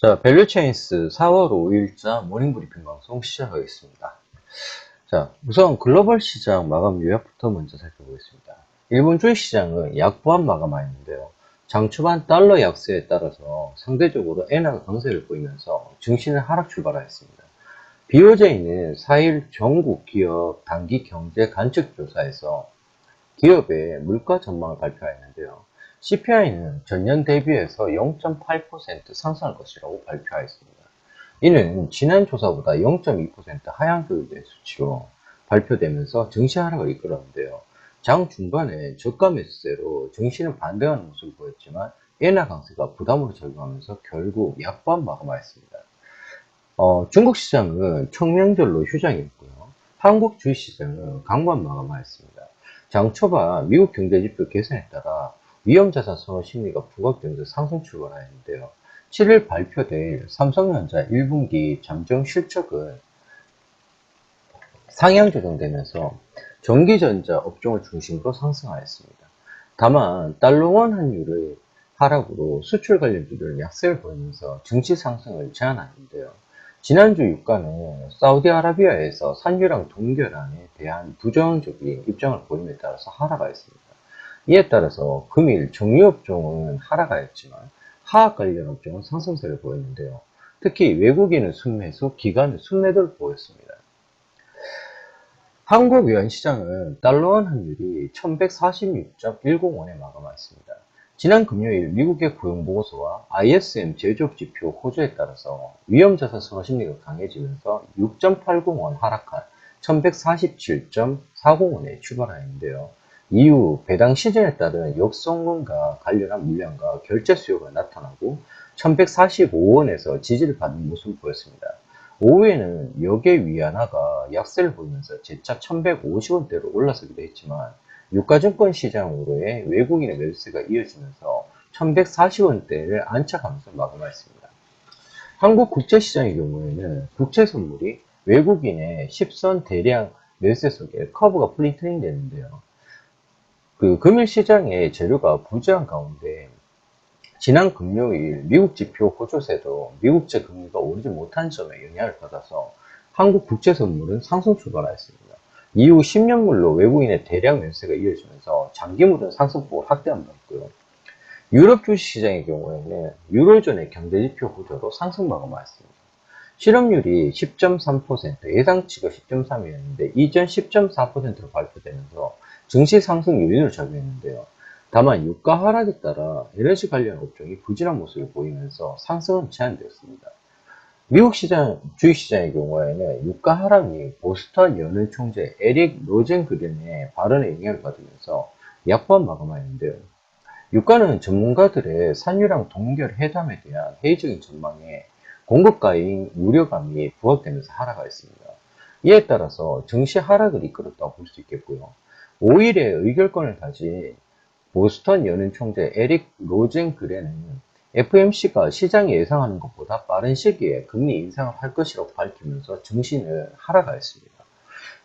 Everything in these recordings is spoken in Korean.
자, 밸류체인스 4월 5일자 모닝브리핑 방송 시작하겠습니다. 자, 우선 글로벌 시장 마감 요약부터 먼저 살펴보겠습니다. 일본 주식시장은 약보합 마감하였는데요. 장 초반 달러 약세에 따라서 상대적으로 엔화가 강세를 보이면서 증시는 하락 출발하였습니다. BOJ는 4일 전국 기업 단기 경제 관측 조사에서 기업의 물가 전망을 발표하였는데요. CPI는 전년 대비해서 0.8% 상승할 것이라고 발표하였습니다. 이는 지난 조사보다 0.2% 하향 조율된 수치로 발표되면서 증시 하락을 이끌었는데요. 장 중반에 저가 매수세로 증시는 반등하는 모습을 보였지만 엔화 강세가 부담으로 작용하면서 결국 약보합 마감하였습니다. 중국 시장은 청명절로 휴장이었고요. 한국 주식시장은 강보합 마감하였습니다. 장 초반 미국 경제지표 개선에 따라 위험자산 선호 심리가 부각되면서 상승 출발하였는데요. 7일 발표될 삼성전자 1분기 잠정 실적은 상향 조정되면서 전기전자 업종을 중심으로 상승하였습니다. 다만 달러원 환율의 하락으로 수출 관련주들은 약세를 보이면서 증시 상승을 제한하는데요. 지난주 유가는 사우디아라비아에서 산유랑 동결안에 대한 부정적인 입장을 보임에 따라서 하락하였습니다. 이에 따라서 금일 정유업종은 하락하였지만 화학 관련 업종은 상승세를 보였는데요. 특히 외국인은 순매수, 기관은 순매도를 보였습니다. 한국 외환시장은 달러원 환율이 1146.105원에 마감하였습니다. 지난 금요일 미국의 고용보고서와 ISM 제조업지표 호조에 따라서 위험자산 선호 심리가 강해지면서 6.80원 하락한 1147.40원에 출발하였는데요. 이후 배당 시즌에 따른 역성분과 관련한 물량과 결제 수요가 나타나고 1145원에서 지지를 받는 모습을 보였습니다. 오후에는 역의 위안화가 약세를 보이면서 재차 1150원대로 올라서기도 했지만 유가증권 시장으로의 외국인의 매수세가 이어지면서 1140원대를 안착하면서 마감하였습니다. 한국 국제시장의 경우에는 국채선물이 외국인의 10선 대량 매수세 속에 커브가 플리트닝 되는데요. 금일 시장의 재료가 부재한 가운데 지난 금요일 미국 지표 호조세도 미국제 금리가 오르지 못한 점에 영향을 받아서 한국 국채선물은 상승 출발하였습니다. 이후 10년물로 외국인의 대량 매수세가 이어지면서 장기물은 상승폭을 확대한 바 있고요. 유럽 주식시장의 경우에는 유로존의 경제지표 호조로 상승 마감하였습니다. 실업률이 10.3%, 예상치가 10.3이었는데 이전 10.4%로 발표되면서 증시 상승 요인으로 작용했는데요. 다만 유가 하락에 따라 에너지 관련 업종이 부진한 모습을 보이면서 상승은 제한되었습니다. 미국 시장, 주식시장의 경우에는 유가 하락이 보스턴 연은 총재 에릭 로젠그렌의 발언에 영향을 받으면서 약보합 마감하였는데요. 유가는 전문가들의 산유랑 동결 회담에 대한 회의적인 전망에 공급가인 우려감이 부각되면서 하락하였습니다. 이에 따라서 증시 하락을 이끌었다고 볼 수 있겠고요. 5일에 의결권을 가진 보스턴 연은 총재 에릭 로젠그렌은 FMC가 시장이 예상하는 것보다 빠른 시기에 금리 인상을 할 것이라고 밝히면서 증시는 하락하였습니다.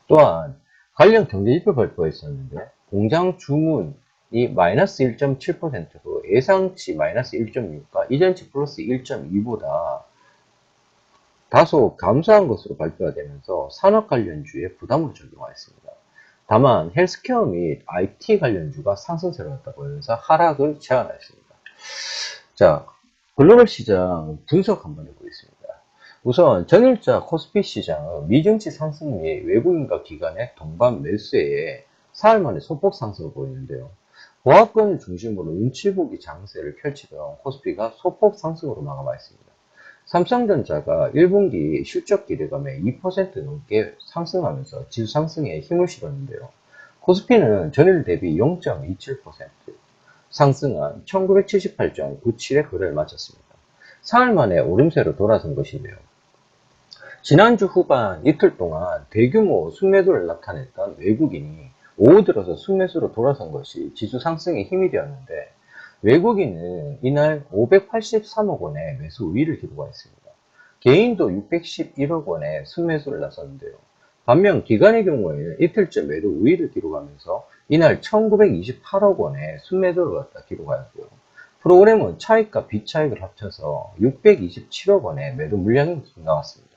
또한 관련 경제지표 발표가 있었는데 공장 주문이 마이너스 1.7%로 예상치 마이너스 1.6과 이전치 플러스 1.2보다 다소 감소한 것으로 발표가 되면서 산업 관련주에 부담으로 적용하였습니다. 다만 헬스케어 및 IT 관련주가 상승세로 갔다 보면서 하락을 제한하였습니다. 자, 글로벌 시장 분석 한번 해보겠습니다. 우선 전일자 코스피 시장은 미증시 상승 및 외국인과 기관의 동반 매수에 사흘 만에 소폭 상승을 보이는데요. 보합권을 중심으로 눈치 보기 장세를 펼치던 코스피가 소폭 상승으로 마감하였습니다. 삼성전자가 1분기 실적 기대감에 2% 넘게 상승하면서 지수 상승에 힘을 실었는데요. 코스피는 전일 대비 0.27% 상승한 1978.97의 거래를 마쳤습니다. 사흘 만에 오름세로 돌아선 것인데요. 지난주 후반 이틀 동안 대규모 순매도를 나타냈던 외국인이 오후 들어서 순매수로 돌아선 것이 지수 상승에 힘이 되었는데 외국인은 이날 583억 원의 매수 우위를 기록하였습니다. 개인도 611억 원의 순매수를 나섰는데요. 반면 기관의 경우에는 이틀째 매도 우위를 기록하면서 이날 1928억 원의 순매도를 갖다 기록하였고요. 프로그램은 차익과 비차익을 합쳐서 627억 원의 매도 물량이 나왔습니다.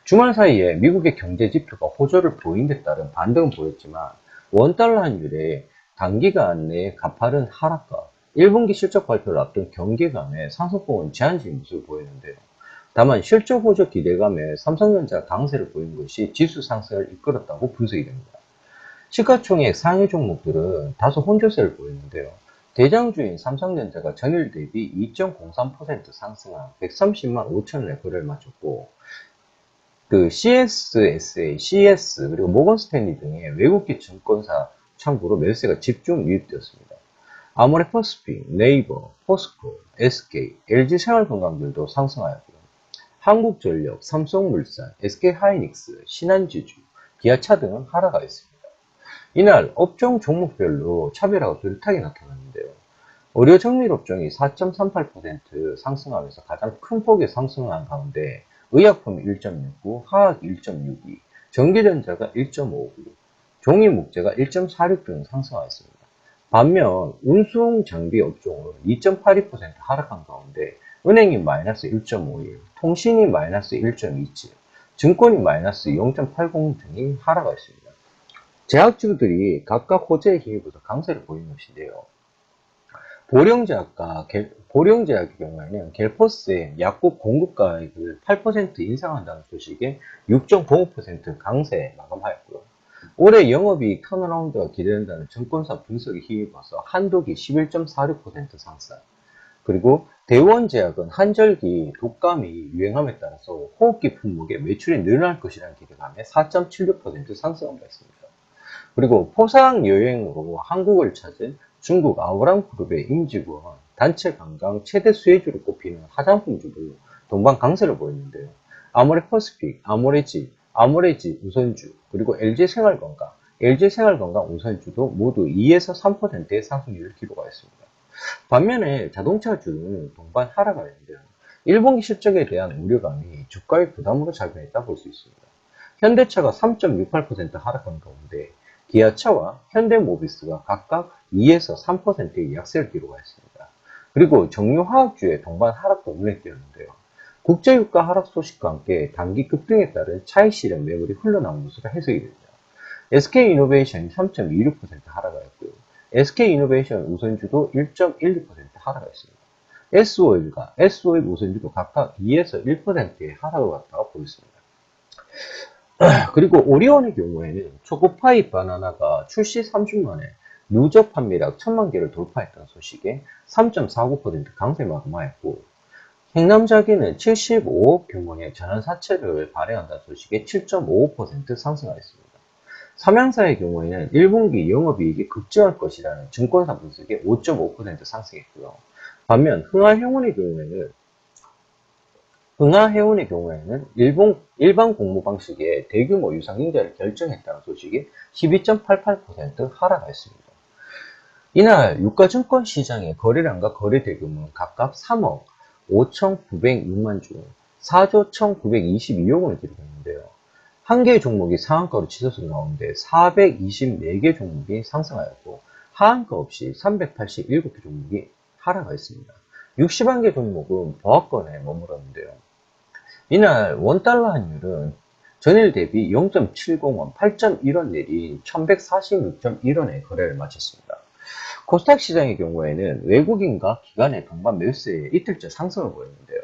주말 사이에 미국의 경제 지표가 호조를 보인 데 따른 반등은 보였지만 원달러 환율의 단기간 내 가파른 하락과 1분기 실적 발표를 앞둔 경계감에 상승폭은 제한적인 모습을 보였는데요. 다만 실적 호조 기대감에 삼성전자 강세를 보인 것이 지수 상승을 이끌었다고 분석이 됩니다. 시가총액 상위 종목들은 다소 혼조세를 보였는데요. 대장주인 삼성전자가 전일 대비 2.03% 상승한 130만 5천원의 거래를 마쳤고, CSSA, CS, 그리고 모건스탠리 등의 외국계 증권사 참고로 매수세가 집중 유입되었습니다. 아모레퍼시픽, 네이버, 포스코, SK, LG생활건강들도 상승하였고요. 한국전력, 삼성물산, SK하이닉스, 신한지주, 기아차 등은 하락하였습니다. 이날 업종 종목별로 차별화가 뚜렷하게 나타났는데요. 의료 정밀업종이 4.38% 상승하면서 가장 큰 폭의 상승한 가운데 의약품 1.69, 화학 1.62, 전기전자가 1.59, 종이목재가 1.46 등 상승하였습니다. 반면 운송 장비 업종은 2.82% 하락한 가운데 은행이 마이너스 1.51, 통신이 마이너스 1.27, 증권이 마이너스 0.80 등이 하락하였습니다. 제약주들이 각각 호재에 힘입어서 강세를 보이는 것인데요. 보령제약의 경우에는 갤포스의 약국 공급가액을 8% 인상한다는 소식에 6.05% 강세 마감하였고요. 올해 영업이익 턴어라운드가 기대된다는 증권사 분석에 힘입어서 한독이 11.46% 상승, 그리고 대원제약은 한절기 독감이 유행함에 따라서 호흡기 품목의 매출이 늘어날 것이라는 기대감에 4.76% 상승한 바 있습니다. 그리고 포상 여행으로 한국을 찾은 중국 아우랑그룹의 임직원, 단체 관광 최대 수혜주로 꼽히는 화장품주도 동반 강세를 보였는데요. 아모레퍼시픽, 아모레지 우선주, 그리고 LG생활건강 우선주도 모두 2에서 3%의 상승률을 기록하였습니다. 반면에 자동차주는 동반 하락하였는데요. 1분기 실적에 대한 우려감이 주가의 부담으로 작용했다 볼 수 있습니다. 현대차가 3.68% 하락한 가운데 기아차와 현대모비스가 각각 2에서 3%의 약세를 기록하였습니다. 그리고 정유화학주의 동반 하락도 눈에 띄었는데요. 국제유가 하락 소식과 함께 단기 급등에 따른 차익 실현 매물이 흘러나온 것으로 해석이 됩니다. SK이노베이션이 3.26% 하락하였고요. SK이노베이션 우선주도 1.12% 하락하였습니다. S오일 우선주도 각각 2에서 1%의 하락을 갖다가 보였습니다. 그리고 오리온의 경우에는 초코파이 바나나가 출시 3주 만에 누적 판매량 1000만 개를 돌파했다는 소식에 3.49% 강세 마감하였고, 행남자기는 75억 규모의 전환사채를 발행한다는 소식에 7.55% 상승하였습니다. 삼양사의 경우에는 1분기 영업이익이 급증할 것이라는 증권사 분석에 5.5% 상승했고요. 반면 흥하해운의 경우에는 일반 공모 방식의 대규모 유상증자를 결정했다는 소식이 12.88% 하락했습니다. 이날 유가증권 시장의 거래량과 거래 대금은 각각 3억 5,906만 주, 4조 1,922억 원을 기록했는데요. 한 개의 종목이 상한가로 치솟은 가운데 424개 종목이 상승하였고, 하한가 없이 387개 종목이 하락하였습니다. 61개 종목은 보합권에 머물렀는데요. 이날 원달러 환율은 전일 대비 0.70원, 8.1원 내린 1146.1원의 거래를 마쳤습니다. 코스닥 시장의 경우에는 외국인과 기관의 동반 매수세에 이틀째 상승을 보였는데요.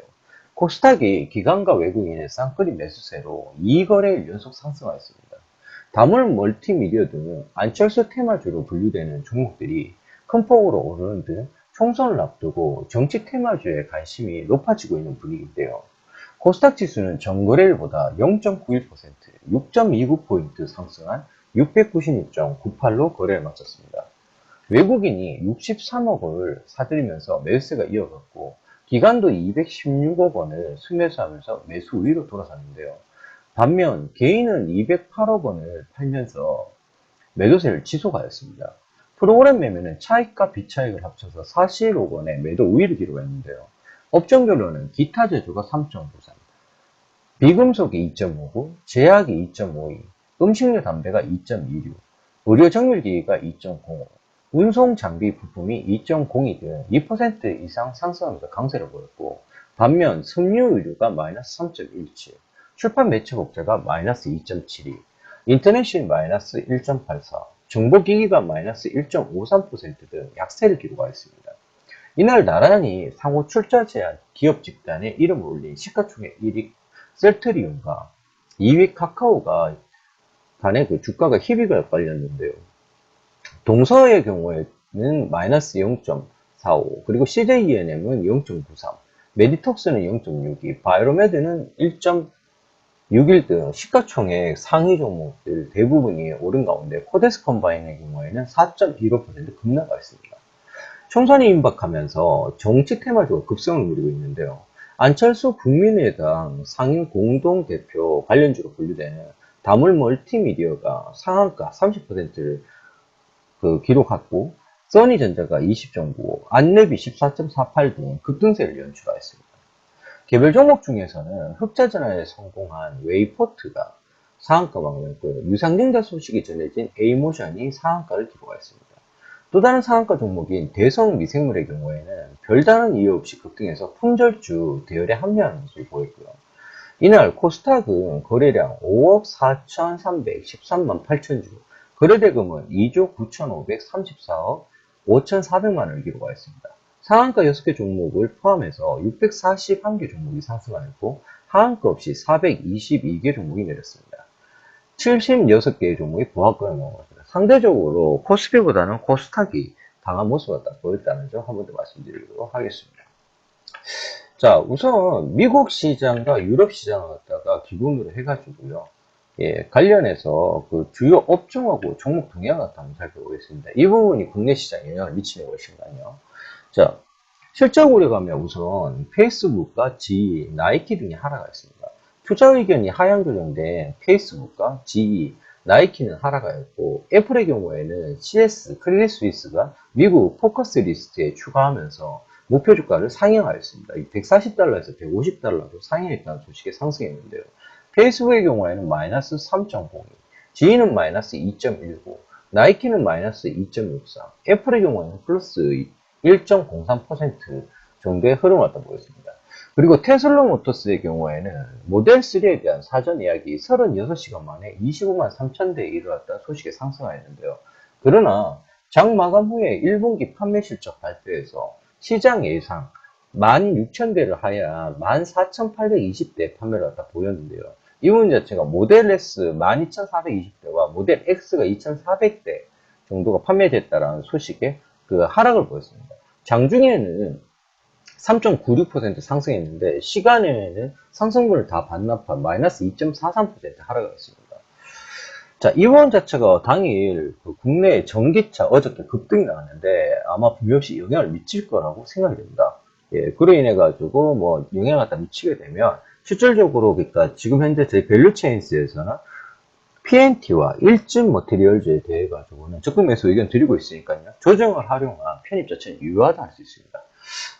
코스닥이 기관과 외국인의 쌍끌이 매수세로 2거래일 연속 상승하였습니다. 다물 멀티미디어 등 안철수 테마주로 분류되는 종목들이 큰 폭으로 오르는 등 총선을 앞두고 정치 테마주에 관심이 높아지고 있는 분위기인데요. 코스닥 지수는 전거래일보다 0.91%, 6.29포인트 상승한 696.98로 거래를 마쳤습니다. 외국인이 63억 원을 사들이면서 매수세가 이어갔고, 기관도 216억 원을 순매수하면서 매수 우위로 돌아섰는데요. 반면 개인은 208억 원을 팔면서 매도세를 지속하였습니다. 프로그램 매매는 차익과 비차익을 합쳐서 41억 원의 매도 우위를 기록했는데요. 업종별로는 기타 제조가 3.93, 비금속이 2.59, 제약이 2.52, 음식료 담배가 2.26, 의료 정밀기기가 2.05, 운송 장비 부품이 2.02 등 2% 이상 상승하면서 강세를 보였고, 반면 섬유 의류가 마이너스 3.17, 출판 매체 복제가 마이너스 2.72, 인터넷이 마이너스 1.84, 정보기기가 마이너스 1.53% 등 약세를 기록하였습니다. 이날 나란히 상호 출자 제한 기업 집단에 이름을 올린 시가총액 1위 셀트리온과 2위 카카오가 간의 그 주가가 희비가 엇갈렸는데요. 동서의 경우에는 마이너스 0.45, 그리고 CJENM은 0.93, 메디톡스는 0.62, 바이로메드는 1.61 등 시가총액 상위 종목들 대부분이 오른 가운데 코데스 컴바인의 경우에는 4.15% 급락가 있습니다. 총선이 임박하면서 정치 테마주가 급성을 누리고 있는데요. 안철수 국민의당 상임 공동대표 관련주로 분류되는 다물 멀티미디어가 상한가 30%를 기록했고, 써니전자가 20.95, 안랩이 14.48 등 급등세를 연출하였습니다. 개별 종목 중에서는 흑자전환에 성공한 웨이포트가 상한가 방문했고요. 유상증자 소식이 전해진 에이모션이 상한가를 기록하였습니다. 또 다른 상한가 종목인 대성 미생물의 경우에는 별다른 이유 없이 급등해서 품절주 대열에 합류하는 모습을 보였고요. 이날 코스닥은 거래량 5억 4,313만 8천 주, 거래대금은 2조 9,534억 5,400만 원을 기록하였습니다. 상한가 6개 종목을 포함해서 641개 종목이 상승하였고, 하한가 없이 422개 종목이 내렸습니다. 76개의 종목이 보합권을 먹었습니다. 상대적으로 코스피보다는 코스닥이 강한 모습을 보였다는 점 한 번 더 말씀드리도록 하겠습니다. 자, 우선 미국 시장과 유럽 시장을 갖다가 기본으로 해가지고요. 관련해서 그 주요 업종하고 종목 동향을 한번 살펴보겠습니다. 이 부분이 국내 시장에 영향을 미치는 것인가요? 자, 실적 우려가면 우선 페이스북과 GE, 나이키 등이 하락했습니다. 투자 의견이 하향 조정된 페이스북과 GE, 나이키는 하락하였고, 애플의 경우에는 CS, 크레딧 스위스가 미국 포커스 리스트에 추가하면서 목표 주가를 상향하였습니다. 140달러에서 150달러로 상향했다는 소식에 상승했는데요. 페이스북의 경우에는 마이너스 3.02, GE는 마이너스 2.19, 나이키는 마이너스 2.63, 애플의 경우에는 플러스 1.03% 정도의 흐름을 갖다 보였습니다. 그리고 테슬라 모터스의 경우에는 모델 3에 대한 사전 예약이 36시간 만에 25만 3천 대에 이르렀다 소식에 상승하였는데요. 그러나 장 마감 후에 1분기 판매 실적 발표에서 시장 예상 16,000대를 하야 14,820대 판매를 갖다 보였는데요. 이 부분 자체가 모델 S 12,420대와 모델 X가 2,400대 정도가 판매됐다라는 소식에 그 하락을 보였습니다. 장중에는 3.96% 상승했는데 시간에는 상승분을 다 반납한 마이너스 2.43% 하락을 했습니다. 자, 이 부분 자체가 당일 그 국내 전기차 어저께 급등이 나왔는데 아마 분명히 영향을 미칠 거라고 생각이 됩니다. 그로 인해 가지고 뭐 영향을 갖다 미치게 되면 실질적으로 그러니까 지금 현재 저희 밸류체인스에서는 PNT와 일진 머티리얼즈에 대해 가지고는 적극 매수 의견 드리고 있으니까요. 조정을 활용한 편입 자체는 유효하다 할 수 있습니다.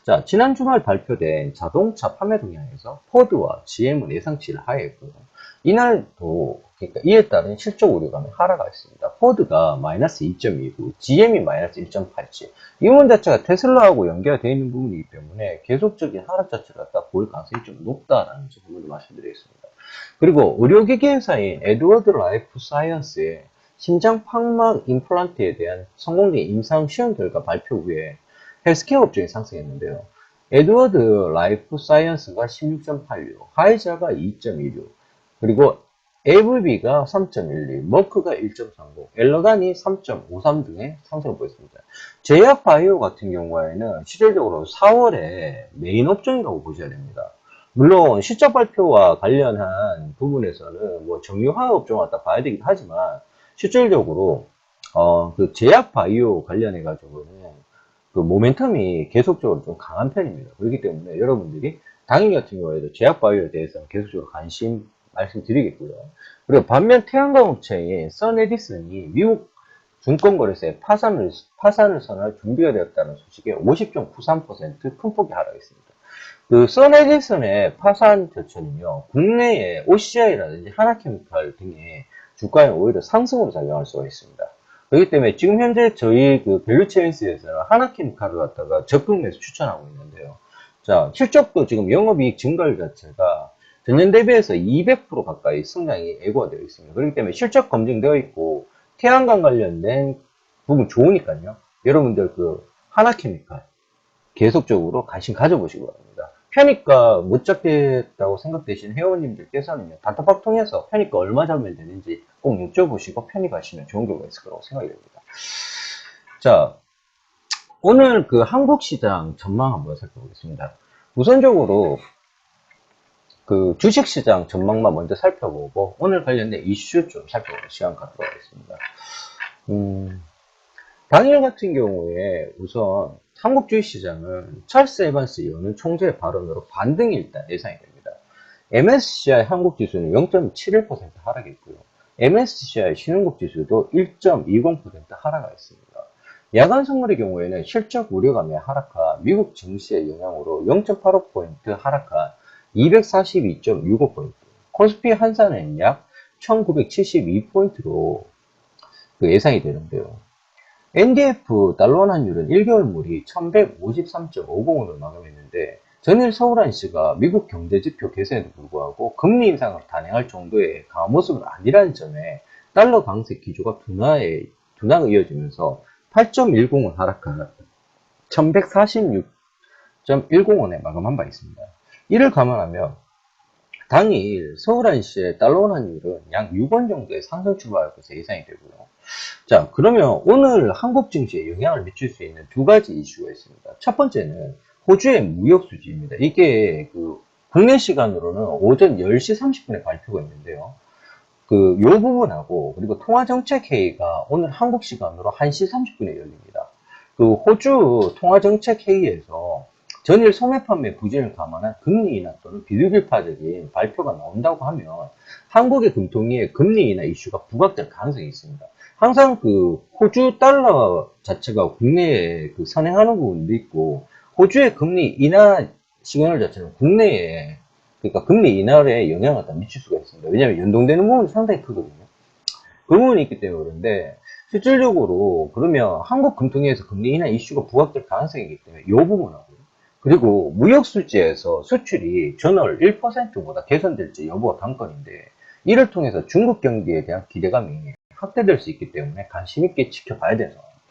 자, 지난 주말 발표된 자동차 판매 동향에서 포드와 GM은 예상치를 하회했고요. 이날도 그러니까 이에 따른 실적 우려감이 하락했습니다. 포드가 마이너스 2.29, GM이 마이너스 1.87. 이 부분 자체가 테슬라하고 연계되어 있는 부분이기 때문에 계속적인 하락 자체를 갖다 보일 가능성이 좀 높다라는 부분을 말씀드리겠습니다. 그리고 의료기기 회사인 에드워드 라이프 사이언스의 심장 판막 임플란트에 대한 성공적인 임상 시험 결과 발표 후에 헬스케어 업종이 상승했는데요. 에드워드 라이프 사이언스가 16.86, 화이자가 2.16, 그리고 AVB가 3.12, 머크가 1.30, 엘러간이 3.53 등의 상승을 보였습니다. 제약바이오 같은 경우에는 실질적으로 4월에 메인 업종이라고 보셔야 됩니다. 물론 실적 발표와 관련한 부분에서는 뭐 정유화 업종을 갖다 봐야 되긴 하지만 실질적으로 그 제약바이오 관련해 가지고는 그 모멘텀이 계속적으로 좀 강한 편입니다. 그렇기 때문에 여러분들이 당일 같은 경우에도 제약바이오에 대해서는 계속적으로 관심 말씀드리겠고요. 그리고 반면 태양광 업체인 선에디슨이 미국 증권거래소에 파산을 선언할 준비가 되었다는 소식에 50.93% 큰 폭이 하락했습니다. 그 선에디슨의 파산 조처는요, 국내에 OCI라든지 하나케미칼 등의 주가에 오히려 상승으로 작용할 수가 있습니다. 그렇기 때문에 지금 현재 저희 그 밸류체인스에서는 하나케미칼을 갖다가 적극 매수 추천하고 있는데요. 자, 실적도 지금 영업이익 증가율 자체가 전년 대비해서 200% 가까이 성장이 예고가 되어 있습니다. 그렇기 때문에 실적 검증되어 있고 태양광 관련된 부분 좋으니까요. 여러분들 그 하나케미칼 계속적으로 관심 가져보시기 바랍니다. 편입가 못 잡겠다고 생각되시는 회원님들께서는 단톡방 통해서 편입가 얼마 잡으면 되는지 꼭 여쭤보시고 편입하시면 좋은 결과가 있을 거라고 생각이 됩니다. 자, 오늘 그 한국 시장 전망 한번 살펴보겠습니다. 우선적으로 그 주식시장 전망만 먼저 살펴보고 오늘 관련된 이슈 좀 살펴보는 시간 갖도록 하겠습니다. 당일 같은 경우에 우선 한국 주식시장은 찰스 에반스 연 총재의 발언으로 반등이 일단 예상이 됩니다. MSCI 한국지수는 0.71% 하락했고요. MSCI 신흥국지수도 1.20% 하락했습니다. 야간 선물의 경우에는 실적 우려감에 하락한 미국 증시의 영향으로 0.85포인트 하락한 242.65포인트, 코스피 한산은 약 1972포인트로 예상이 되는데요. NDF 달러 환율은 1개월물이 1153.50원을 마감했는데 전일 서울한시가 미국 경제지표 개선에도 불구하고 금리 인상을 단행할 정도의 강한 모습은 아니라는 점에 달러 강세 기조가 둔화가 이어지면서 8.10원 하락한 1146.10원에 마감한 바 있습니다. 이를 감안하면 당일 서울한시의 달러 환율은 약 6원 정도의 상승 출발할 것으로 예상이 되고요. 자, 그러면 오늘 한국 증시에 영향을 미칠 수 있는 두 가지 이슈가 있습니다. 첫 번째는 호주의 무역 수지입니다. 이게 그 국내 시간으로는 오전 10시 30분에 발표가 있는데요. 요 부분하고 그리고 통화정책회의가 오늘 한국 시간으로 1시 30분에 열립니다. 그 호주 통화정책회의에서 전일 소매 판매 부진을 감안한 금리 인하 또는 비둘기파적인 발표가 나온다고 하면 한국의 금통위의 금리 인하 이슈가 부각될 가능성이 있습니다. 항상 그 호주 달러 자체가 국내에 그 선행하는 부분도 있고 호주의 금리 인하 시그널 자체는 국내에 그러니까 금리 인하에 영향을 미칠 수가 있습니다. 왜냐하면 연동되는 부분이 상당히 크거든요. 그 부분이 있기 때문에 그런데 실질적으로 그러면 한국 금통위에서 금리 인하 이슈가 부각될 가능성이 있기 때문에 이 부분하고 그리고 무역 수지에서 수출이 전월 1%보다 개선될지 여부가 관건인데 이를 통해서 중국 경기에 대한 기대감이 확대될 수 있기 때문에 관심 있게 지켜봐야 되는 상황입니다.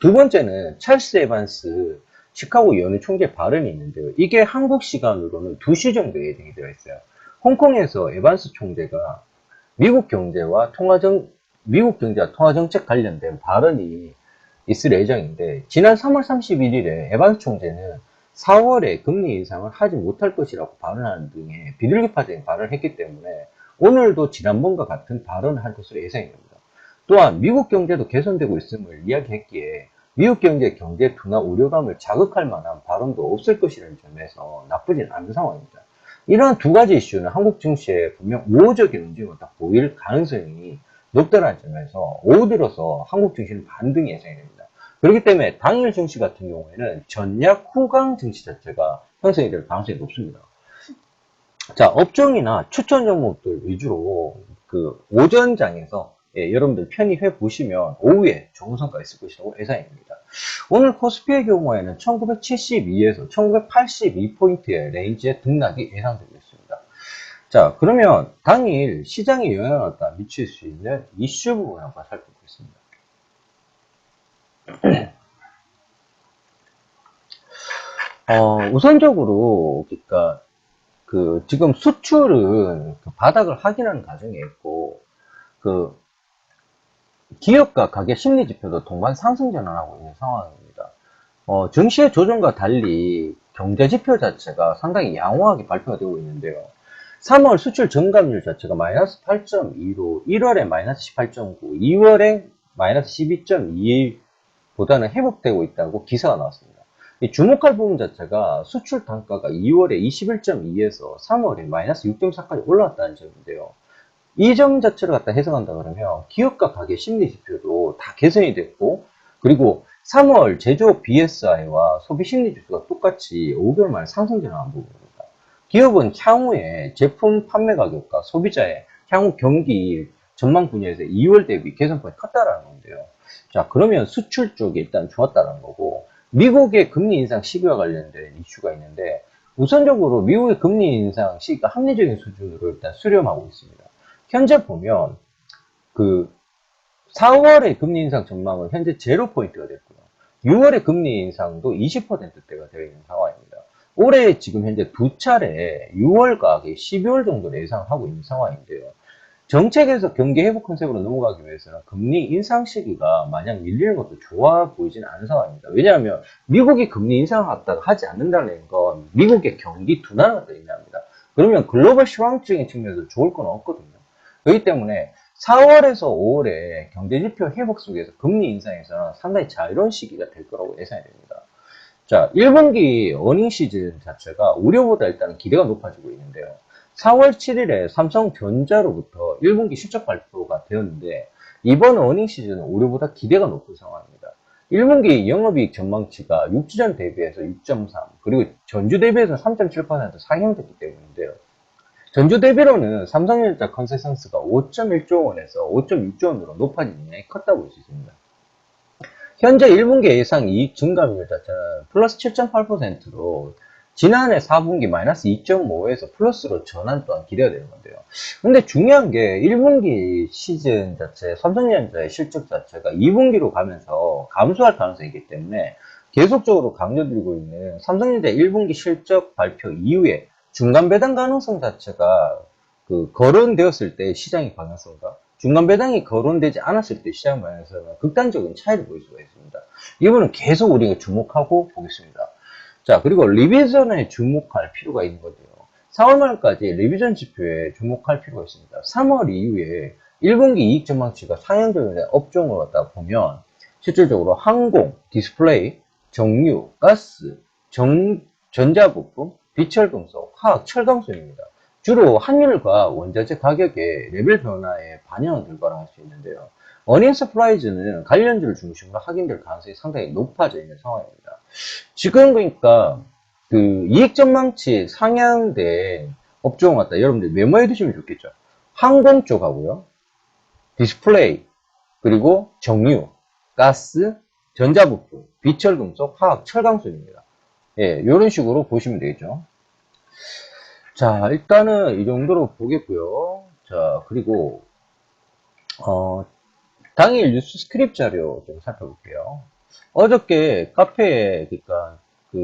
두 번째는 찰스 에반스 시카고 연은 총재 발언이 있는데요. 이게 한국 시간으로는 2시 정도에 예정이 되어 있어요. 홍콩에서 에반스 총재가 미국 경제와 통화정책 관련된 발언이 있을 예정인데 지난 3월 31일에 에반스 총재는 4월에 금리 인상을 하지 못할 것이라고 발언하는 등의 비둘기파적인 발언을 했기 때문에 오늘도 지난번과 같은 발언을 할 것으로 예상이 됩니다. 또한 미국 경제도 개선되고 있음을 이야기했기에 미국 경제 둔화 우려감을 자극할 만한 발언도 없을 것이라는 점에서 나쁘진 않은 상황입니다. 이러한 두 가지 이슈는 한국 증시에 분명 우호적인 움직임을 보일 가능성이 높다는 점에서 오후 들어서 한국 증시는 반등이 예상이 됩니다. 그렇기 때문에 당일 증시 같은 경우에는 전략 후강 증시 자체가 형성이 될 가능성이 높습니다. 자, 업종이나 추천 종목들 위주로 그 오전장에서 여러분들 편입해 보시면 오후에 좋은 성과 있을 것이라고 예상이 됩니다. 오늘 코스피의 경우에는 1972에서 1982포인트의 레인지의 등락이 예상되고 있습니다. 자, 그러면 당일 시장에 영향을 미칠 수 있는 이슈 부분 한번 살펴보겠습니다. 우선적으로 그러니까 지금 수출은 바닥을 확인하는 과정에 있고 기업가 가계 심리 지표도 동반 상승 전환하고 있는 상황입니다. 증시의 조정과 달리 경제 지표 자체가 상당히 양호하게 발표가 되고 있는데요. 3월 수출 증감률 자체가 마이너스 8.2로 1월에 마이너스 18.9, 2월에 마이너스 12.2보다는 회복되고 있다고 기사가 나왔습니다. 주목할 부분 자체가 수출 단가가 2월에 21.2에서 3월에 마이너스 6.4까지 올라왔다는 점인데요. 이 점 자체를 갖다 해석한다 그러면 기업가 가계 심리 지표도 다 개선이 됐고 그리고 3월 제조업 BSI와 소비 심리 지수가 똑같이 5개월 만에 상승 전환한 부분입니다. 기업은 향후에 제품 판매 가격과 소비자의 향후 경기 전망 분야에서 2월 대비 개선폭이 컸다라는 건데요. 자, 그러면 수출 쪽이 일단 좋았다는 거고, 미국의 금리 인상 시기와 관련된 이슈가 있는데, 우선적으로 미국의 금리 인상 시기가 합리적인 수준으로 일단 수렴하고 있습니다. 현재 보면, 그, 4월의 금리 인상 전망은 현재 0%가 됐고요. 6월의 금리 인상도 20%대가 되어 있는 상황입니다. 올해 지금 현재 두 차례 6월과 12월 정도를 예상하고 있는 상황인데요. 정책에서 경기 회복 컨셉으로 넘어가기 위해서는 금리 인상 시기가 마냥 밀리는 것도 좋아 보이지는 않은 상황입니다. 왜냐하면 미국이 금리 인상하다가 하지 않는다는 건 미국의 경기 둔화가 의미합니다. 그러면 글로벌 시황적인 측면에서 좋을 건 없거든요. 그렇기 때문에 4월에서 5월에 경제지표 회복 속에서 금리 인상에서는 상당히 자유로운 시기가 될 거라고 예상이 됩니다. 자, 1분기 어닝 시즌 자체가 우려보다 일단 기대가 높아지고 있는데요. 4월 7일에 삼성전자로부터 1분기 실적 발표가 되었는데 이번 어닝 시즌은 우려보다 기대가 높은 상황입니다. 1분기 영업이익 전망치가 6주 전 대비해서 6.3 그리고 전주 대비해서 3.7% 상향됐기 때문인데요. 전주 대비로는 삼성전자 컨센서스가 5.1조 원에서 5.6조 원으로 높아진 영향이 컸다고 볼 수 있습니다. 현재 1분기 예상 이익 증가율 자체는 플러스 7.8%로 지난해 4분기 마이너스 2.5에서 플러스로 전환 또한 기대가 되는 건데요. 근데 중요한 게 1분기 시즌 자체, 삼성전자의 실적 자체가 2분기로 가면서 감소할 가능성이 있기 때문에 계속적으로 강조드리고 있는 삼성전자 1분기 실적 발표 이후에 중간 배당 가능성 자체가 거론되었을 때 시장의 방향성과 중간 배당이 거론되지 않았을 때 시장 방향성은 극단적인 차이를 보일 수가 있습니다. 이거는 계속 우리가 주목하고 보겠습니다. 자, 그리고 리비전에 주목할 필요가 있는 건데요. 4월 말까지 리비전 지표에 주목할 필요가 있습니다. 3월 이후에 1분기 이익 전망치가 상향적인 업종을 갖다 보면 실질적으로 항공, 디스플레이, 정유, 가스, 전자부품, 비철금속, 화학, 철강순입니다. 주로 환율과 원자재 가격의 레벨 변화에 반영한 결과라 할 수 있는데요. 어닝 서프라이즈는 관련주를 중심으로 확인될 가능성이 상당히 높아져 있는 상황입니다. 지금 그러니까 이익 전망치 상향된 업종 같다. 여러분들 메모해 두시면 좋겠죠. 항공 쪽하고요. 디스플레이, 그리고 정유, 가스, 전자부품, 비철금속, 화학, 철강순입니다. 예, 이런 식으로 보시면 되겠죠. 자, 일단은 이 정도로 보겠고요. 자, 그리고 당일 뉴스 스크립 자료 좀 살펴볼게요. 어저께 카페에, 그러니까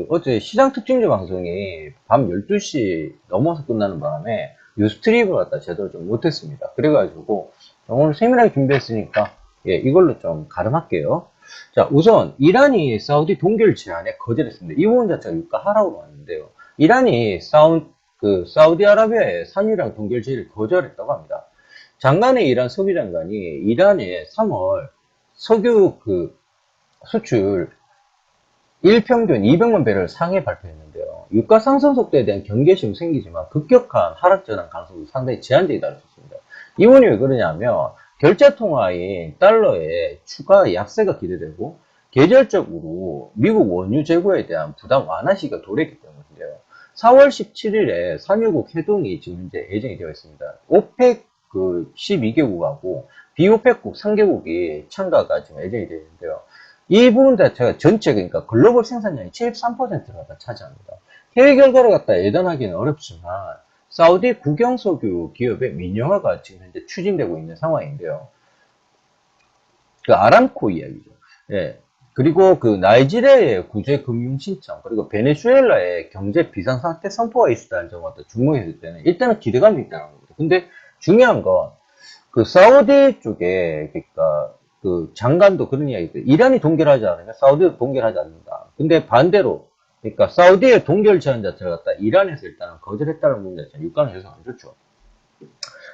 어제 시장 특징주 방송이 밤 12시 넘어서 끝나는 바람에 뉴스트립을 갖다 제대로 좀 못했습니다. 그래가지고 오늘 세밀하게 준비했으니까 예, 이걸로 좀 가름할게요. 자, 우선 이란이 사우디 동결 제안에 거절했습니다. 이 부분 자체가 유가 하락으로 왔는데요. 이란이 사우디아라비아의 산유량 동결 제의를 거절했다고 합니다. 장관의 이란 석유장관이 이란의 3월 석유 수출 일평균 200만 배럴 상해 발표했는데요. 유가 상승 속도에 대한 경계심은 생기지만 급격한 하락 전환 가능성도 상당히 제한적이다고 했습니다. 이원이 왜 그러냐면 결제통화인 달러의 추가 약세가 기대되고 계절적으로 미국 원유 재고에 대한 부담 완화 시기가 도래했기 때문인데요. 4월 17일에 산유국 회동이 지금 현재 예정이 되어 있습니다. 오펙 12개국하고 비오펙국 3개국이 참가가 지금 예정이 되어 있는데요. 이 부분 자체가 전체 그러니까 글로벌 생산량이 73%를 갖다 차지합니다. 해외 결과를 갖다 예단하기는 어렵지만 사우디 국영석유 기업의 민영화가 지금 현재 추진되고 있는 상황인데요. 아람코 이야기죠. 예. 그리고 나이지리아의 구제 금융 신청, 그리고 베네수엘라의 경제 비상사태 선포가 있었다는 점을 주목했을 때는 일단은 기대감이 있다는 겁니다. 근데 중요한 건 사우디 쪽에 그러니까 장관도 그런 이야기죠. 이란이 동결하지 않으면 사우디도 동결하지 않는다. 근데 반대로 그러니까 사우디의 동결 제안 자체를 갖다 이란에서 일단은 거절했다는 부분 자체는 유가는 계속 안 좋죠.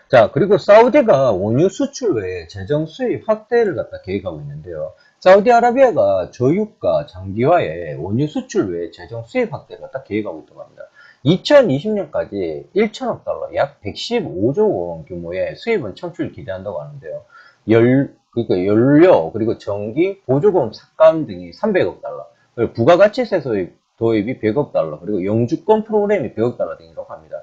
자, 그리고 사우디가 원유 수출 외에 재정 수입 확대를 갖다 계획하고 있는데요. 사우디아라비아가 저유가 장기화에 원유 수출 외에 재정 수입 확대를 갖다 계획하고 있다고 합니다. 2020년까지 1천억 달러, 약 115조 원 규모의 수입은 창출을 기대한다고 하는데요. 그러니까 연료, 그리고 전기, 보조금 삭감 등이 300억 달러, 그리고 부가가치세 도입이 100억 달러, 그리고 영주권 프로그램이 100억 달러 등이라고 합니다.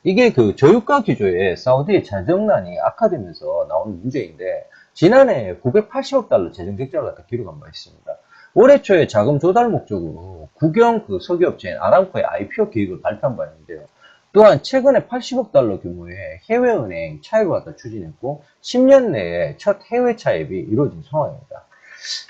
이게 그 저유가 기조에 사우디의 자정난이 악화되면서 나오는 문제인데, 지난해 980억 달러 재정 적자를 갖다 기록한 바 있습니다. 올해 초에 자금 조달 목적으로 국영 그 석유업체인 아람코의 IPO 계획을 발표한 바 있는데요. 또한 최근에 80억 달러 규모의 해외은행 차입을 갖다 추진했고 10년 내에 첫 해외 차입이 이루어진 상황입니다.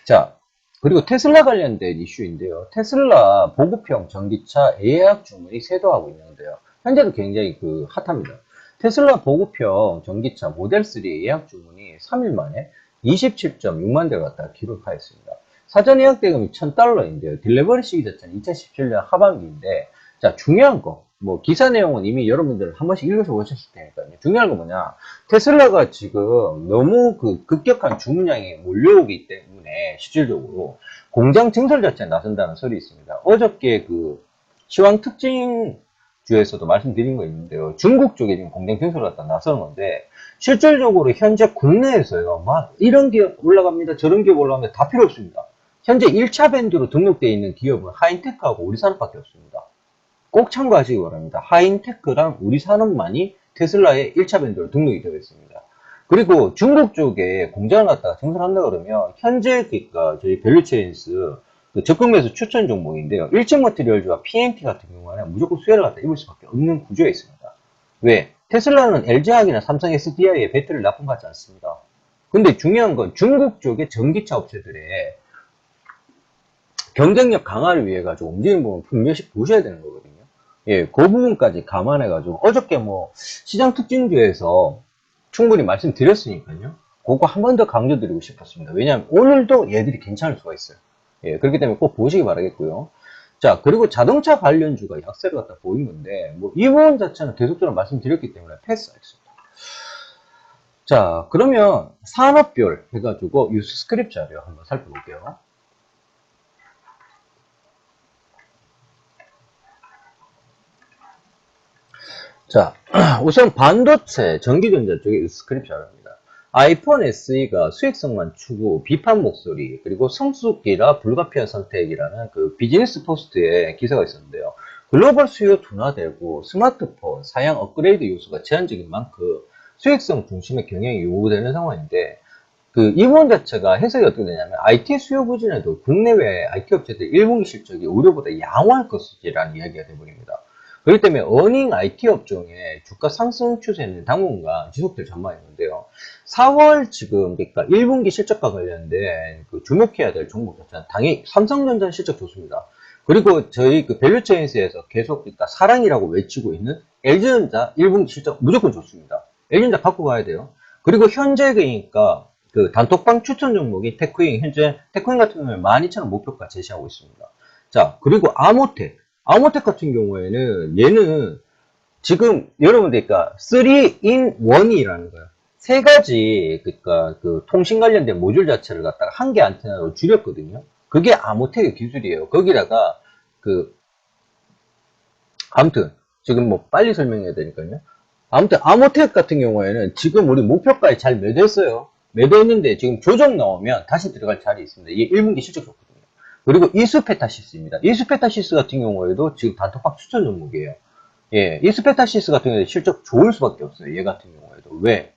자, 그리고 테슬라 관련된 이슈인데요. 테슬라 보급형 전기차 예약 주문이 쇄도하고 있는데요. 현재도 굉장히 그 핫합니다. 테슬라 보급형 전기차 모델 3 예약 주문이 3일 만에 27.6만 대를 갖다 기록하였습니다. 사전 예약 대금이 1,000달러인데요. 딜리버리 시기 자체는 2017년 하반기인데, 자, 중요한 거, 뭐 기사 내용은 이미 여러분들 한 번씩 읽어보셨을 테니까요. 중요한 건 뭐냐, 테슬라가 지금 너무 그 급격한 주문량이 몰려오기 때문에 실질적으로 공장 증설 자체에 나선다는 설이 있습니다. 어저께 그 시황 특징 주에서도 말씀드린 거 있는데요. 중국 쪽에 지금 공장 증설을 갖다 나서는 건데, 실질적으로 현재 국내에서요, 막 이런 기업 올라갑니다, 저런 기업 올라갑니다, 다 필요 없습니다. 현재 1차 밴드로 등록되어 있는 기업은 하인테크하고 우리산업밖에 없습니다. 꼭 참고하시기 바랍니다. 하인테크랑 우리산업만이 테슬라의 1차 밴드로 등록이 되어 있습니다. 그리고 중국 쪽에 공장을 갖다가 증설한다 그러면 현재 그러니까 저희 밸류체인스 그 적극 매수 추천 종목인데요. 일진머티리얼즈와 PNT 같은 경우에는 무조건 수혜를 갖다 입을 수밖에 없는 구조에 있습니다. 왜? 테슬라는 LG화학이나 삼성 SDI의 배터리를 납품받지 않습니다. 근데 중요한 건 중국 쪽의 전기차 업체들의 경쟁력 강화를 위해 가지고 움직이는 부분 분명히 보셔야 되는 거거든요. 예, 그 부분까지 감안해 가지고 어저께 뭐 시장 특징주에서 충분히 말씀드렸으니까요. 그거 한 번 더 강조드리고 싶었습니다. 왜냐하면 오늘도 얘들이 괜찮을 수가 있어요. 예, 그렇기 때문에 꼭 보시기 바라겠고요. 자, 그리고 자동차 관련주가 약세를 갖다 보인 건데, 뭐, 이 부분 자체는 계속적으로 말씀드렸기 때문에 패스하겠습니다. 자, 그러면 산업별 해가지고 뉴스 스크립 자료 한번 살펴볼게요. 자, 우선 반도체, 전기전자 쪽의 뉴스 스크립 자료입니다. 아이폰 SE가 수익성만 추구, 비판 목소리, 그리고 성수기라 불가피한 선택이라는 그 비즈니스 포스트에 기사가 있었는데요. 글로벌 수요 둔화되고 스마트폰, 사양 업그레이드 요소가 제한적인 만큼 수익성 중심의 경영이 요구되는 상황인데, 그 이 부분 자체가 해석이 어떻게 되냐면 IT 수요 부진에도 국내외 IT 업체들 1분기 실적이 우려보다 양호할 것이라는 이야기가 되어버립니다. 그렇기 때문에 어닝 IT 업종의 주가 상승 추세는 당분간 지속될 전망이었는데요. 4월 지금 그러니까 1분기 실적과 관련된 그 주목해야 될 종목 자체는 당연히 삼성전자 실적 좋습니다. 그리고 저희 그 밸류체인스에서 계속 그러니까 사랑이라고 외치고 있는 LG전자 1분기 실적 무조건 좋습니다. LG전자 갖고 가야 돼요. 그리고 현재 그러니까 그 단톡방 추천 종목이 테크잉, 현재 테크잉 같은 경우에 12,000원 목표가 제시하고 있습니다. 자, 그리고 아모텍 같은 경우에는 얘는 지금 여러분들 그러니까 3in 1이라는 거예요. 세 가지 그러니까 그 통신 관련된 모듈 자체를 갖다가 한 개 안테나로 줄였거든요. 그게 아모텍의 기술이에요. 거기다가 그 아무튼 지금 뭐 빨리 설명해야 되니까요. 아무튼 아모텍 같은 경우에는 지금 우리 목표가에 잘 매도했어요. 매도했는데 지금 조정 나오면 다시 들어갈 자리에 있습니다. 이게 1분기 실적 좋거든요. 그리고 이수페타시스입니다. 이수페타시스 같은 경우에도 지금 단톡방 추천 종목이에요. 예, 이수페타시스 같은 경우에 실적 좋을 수밖에 없어요. 얘 같은 경우에도. 왜?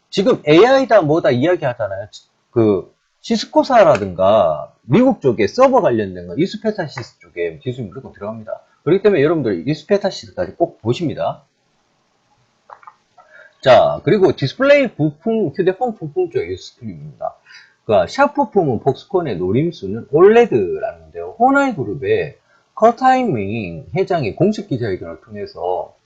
지금 AI다 뭐다 이야기 하잖아요. 그 시스코사라든가 미국 쪽에 서버 관련된 거 이수페타시스 쪽에 기술이 무조건 들어갑니다. 그렇기 때문에 여러분들 이수페타시스까지 꼭 보십니다. 자, 그리고 디스플레이 부품, 휴대폰 부품 쪽의 스크립입니다. 그러니까 샤프품은 폭스콘의 노림수는 올레드라는데요. 호나이그룹의 커타이밍 회장이 공식 기자회견을 통해서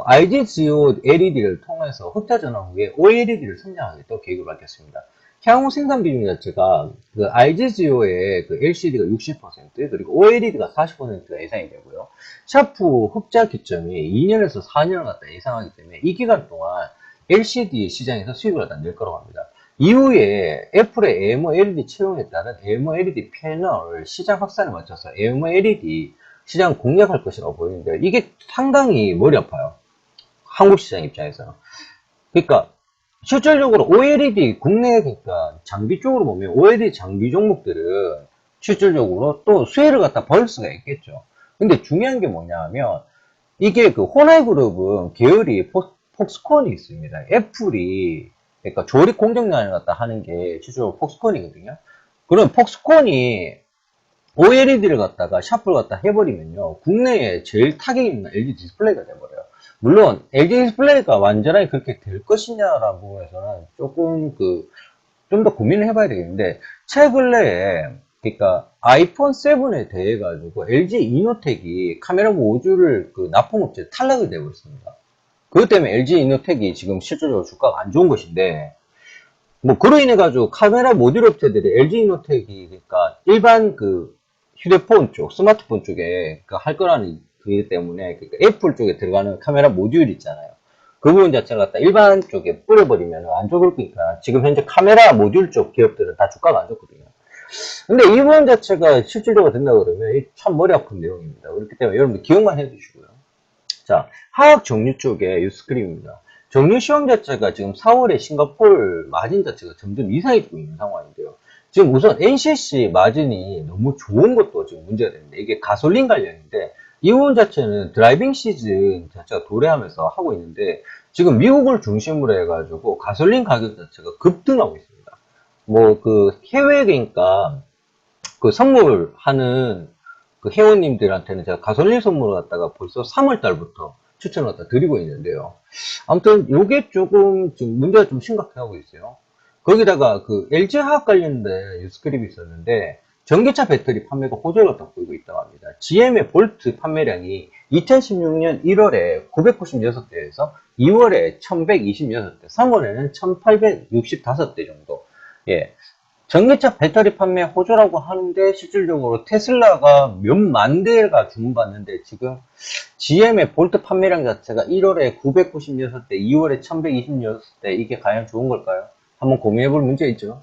IGGO LED를 통해서 흑자 전환 후에 OLED를 선량하겠다고 계획을 밝혔습니다. 향후 생산 비중 자체가 그 IGGO의 그 LCD가 60% 그리고 OLED가 40%가 예상이 되고요. 샤프 흑자 기점이 2년에서 4년을 갖다 예상하기 때문에 이 기간 동안 LCD 시장에서 수익을 갖다 낼 거라고 합니다. 이후에 애플의 AMOLED 채용에 따른 AMOLED 패널 시장 확산에 맞춰서 AMOLED 시장 공략할 것이라고 보이는데 이게 상당히 머리 아파요. 한국 시장 입장에서. 그러니까 실질적으로 OLED 국내 그러니까 장비 쪽으로 보면 OLED 장비 종목들은 실질적으로 또 수혜를 갖다 벌 수가 있겠죠. 근데 중요한 게 뭐냐 하면 이게 그 호나이그룹은 계열이 폭스콘이 있습니다. 애플이 그러니까 조립 공정량을 갖다 하는 게 실제로 폭스콘이거든요. 그럼 폭스콘이 OLED를 갖다가 샤프를 갖다 해버리면요, 국내에 제일 타격 있는 LG 디스플레이가 돼버려요. 물론 LG 디스플레이가 완전하게 그렇게 될 것이냐라는 부분에서는 조금 좀 더 고민을 해봐야 되겠는데, 최근래에 그러니까 아이폰 7에 대해 가지고 LG 이노텍이 카메라 모듈을 그 납품업체 탈락이 되고 있습니다. 그것 때문에 LG 이노텍이 지금 실질적으로 주가가 안 좋은 것인데, 뭐 그로 인해 가지고 카메라 모듈 업체들이 LG 이노텍이 그러니까 일반 그 휴대폰 쪽, 스마트폰 쪽에 할 거라는 그게 때문에 그러니까 애플 쪽에 들어가는 카메라 모듈 있잖아요. 그 부분 자체를 갖다 일반 쪽에 뿌려버리면 안 좋을 거니까 지금 현재 카메라 모듈 쪽 기업들은 다 주가가 안 좋거든요. 근데 이 부분 자체가 실질적으로 된다 그러면 참 머리 아픈 내용입니다. 그렇기 때문에 여러분들 기억만 해주시고요. 자, 화학 정유 쪽에 유스크림입니다. 정유 시황 자체가 지금 4월에 싱가폴 마진 자체가 점점 이상해지고 있는 상황인데요. 지금 우선 NCC 마진이 너무 좋은 것도 지금 문제가 되는데, 이게 가솔린 관련인데, 이 부분 자체는 드라이빙 시즌 자체가 도래하면서 하고 있는데, 지금 미국을 중심으로 해가지고 가솔린 가격 자체가 급등하고 있습니다. 뭐 그 해외에 그러니까 그 선물하는 그 회원님들한테는 제가 가솔린 선물을 갖다가 벌써 3월 달부터 추천을 갖다 드리고 있는데요. 아무튼 요게 조금 지금 문제가 좀 심각하고 있어요. 거기다가 그 LG화학 관련된 뉴스크립이 있었는데, 전기차 배터리 판매가 호조를 갖다 보이고 있다고 합니다. GM의 볼트 판매량이 2016년 1월에 996대에서 2월에 1126대, 3월에는 1865대 정도. 예. 전기차 배터리 판매 호조라고 하는데, 실질적으로 테슬라가 몇만 대가 주문받는데, 지금 GM의 볼트 판매량 자체가 1월에 996대, 2월에 1126대, 이게 과연 좋은 걸까요? 한번 고민해볼 문제 있죠.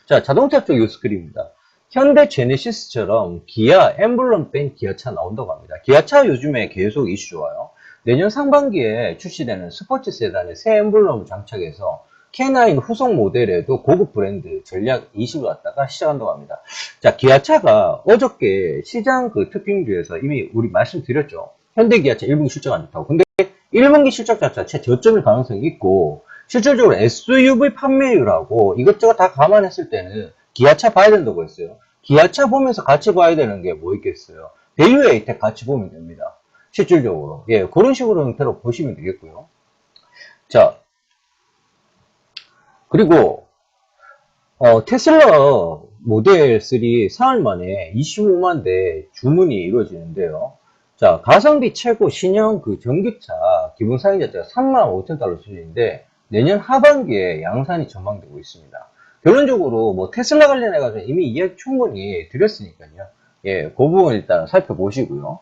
자, 자동차 쪽 뉴스크림입니다. 현대 제네시스처럼 기아 엠블럼 뺀 기아차 나온다고 합니다. 기아차 요즘에 계속 이슈 좋아요. 내년 상반기에 출시되는 스포츠 세단에 새 엠블럼을 장착해서 K9 후속 모델에도 고급 브랜드 전략 20을 갖다가 시작한다고 합니다. 자, 기아차가 어저께 시장 그 특징주에서 이미 우리 말씀드렸죠. 현대기아차 1분기 실적 안 좋다고. 근데 1분기 실적 자체가 저점일 가능성이 있고, 실질적으로 SUV 판매율하고 이것저것 다 감안했을 때는 기아차 봐야 된다고 했어요. 기아차 보면서 같이 봐야 되는 게 뭐 있겠어요. 밸류 에이텍 같이 보면 됩니다. 실질적으로. 예, 그런 식으로 형태로 보시면 되겠고요. 자, 그리고 테슬라 모델 3 사흘 만에 25만 대 주문이 이루어지는데요. 자, 가성비 최고 신형 그 전기차 기본 사양 자체가 3만 5천 달러 수준인데, 내년 하반기에 양산이 전망되고 있습니다. 결론적으로 뭐 테슬라 관련해가지고 이미 이야기 충분히 드렸으니까요. 예, 그 부분 일단 살펴보시고요.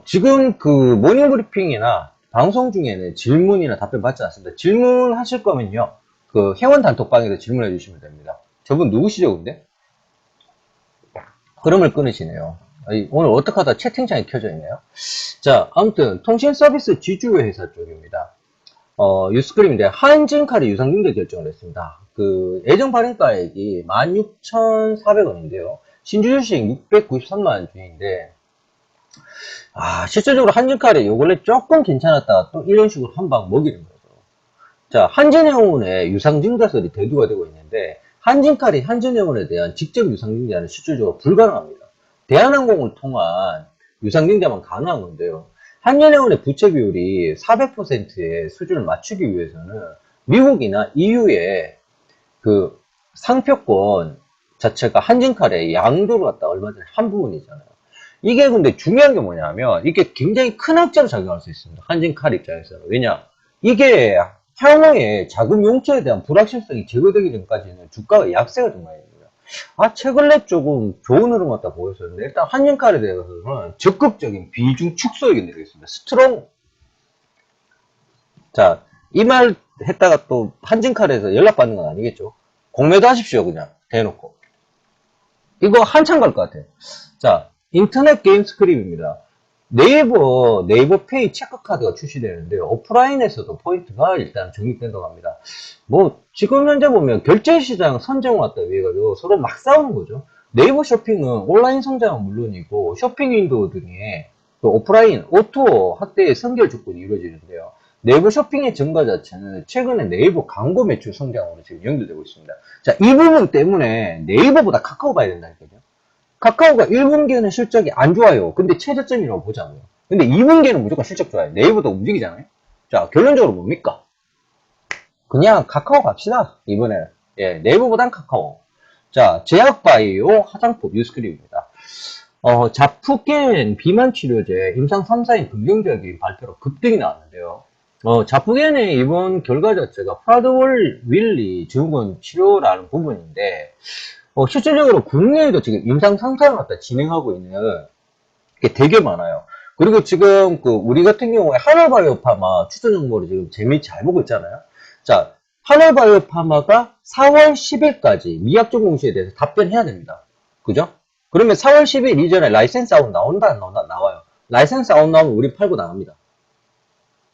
지금 그 모닝 브리핑이나 방송 중에는 질문이나 답변 받지 않습니다. 질문하실 거면요, 그 회원 단톡방에서 질문해 주시면 됩니다. 저분 누구시죠, 근데? 흐름을 끊으시네요. 오늘 어떻게 하다 채팅창이 켜져 있네요. 자, 아무튼 통신 서비스 지주 회사 쪽입니다. 유스크림인데 한진칼이 유상증자 결정을 했습니다. 그 예정 발행가액이 16,400원인데요. 신주 주식 693만 주인데, 실질적으로 한진칼이 요 근래 조금 괜찮았다가 또 이런 식으로 한 방 먹이는 거죠. 자, 한진해운의 유상증자설이 대두가 되고 있는데, 한진칼이 한진해운에 대한 직접 유상증자는 실질적으로 불가능합니다. 대한항공을 통한 유상증자만 가능한 건데요. 한진해운의 부채 비율이 400%의 수준을 맞추기 위해서는 미국이나 EU의 그 상표권 자체가 한진칼의 양도를 갖다 얼마 전에 한 부분이잖아요. 이게 근데 중요한 게 뭐냐면, 이게 굉장히 큰 악재로 작용할 수 있습니다. 한진칼 입장에서는. 왜냐? 이게 향후에 자금 용처에 대한 불확실성이 제거되기 전까지는 주가가 약세가 좀 많이 됩니다. 최근에 조금 좋은 흐름 같다 보였었는데, 일단 한진칼에 대해서는 적극적인 비중 축소 의견 드리겠습니다. 스트롱. 자, 이 말 했다가 또 한진칼에서 연락받는 건 아니겠죠? 공매도 하십시오, 그냥. 대놓고. 이거 한참 갈 것 같아요. 자, 인터넷 게임 스크립입니다. 네이버 페이 체크카드가 출시되는데요. 오프라인에서도 포인트가 일단 적립된다고 합니다. 뭐 지금 현재 보면 결제시장 선정을 갖다 위해 가지고 서로 막 싸우는 거죠. 네이버 쇼핑은 온라인 성장은 물론이고 쇼핑 윈도우 등에 그 오프라인 오토 확대의 선결 조건이 이루어지는데요. 네이버 쇼핑의 증가 자체는 최근에 네이버 광고 매출 성장으로 지금 연결되고 있습니다. 자, 이 부분 때문에 네이버보다 카카오 봐야 된다니까요. 카카오가 1분기에는 실적이 안 좋아요. 근데 최저점이라고 보자고요. 근데 2분기에는 무조건 실적 좋아요. 네이버도 움직이잖아요. 자, 결론적으로 뭡니까? 그냥 카카오 갑시다. 이번에는. 예, 네이버보단 카카오. 자, 제약바이오 화장품 뉴스크림입니다. 자푸겐 비만 치료제 임상 3사인 긍정적인 발표로 급등이 나왔는데요. 자푸겐의 이번 결과 자체가 프라드월 윌리 증후군 치료라는 부분인데, 실질적으로 국내에도 지금 임상 3사를 갖다 진행하고 있는 게 되게 많아요. 그리고 지금 우리 같은 경우에 하나바이오파마 추천 정보를 지금 재미 잘 보고 있잖아요. 자, 하나바이오파마가 4월 10일까지 미약정 공시에 대해서 답변해야 됩니다. 그죠? 그러면 4월 10일 이전에 라이센스 아웃 나온다 안 나온다? 나와요. 라이센스 아웃 나오면 우리 팔고 나갑니다.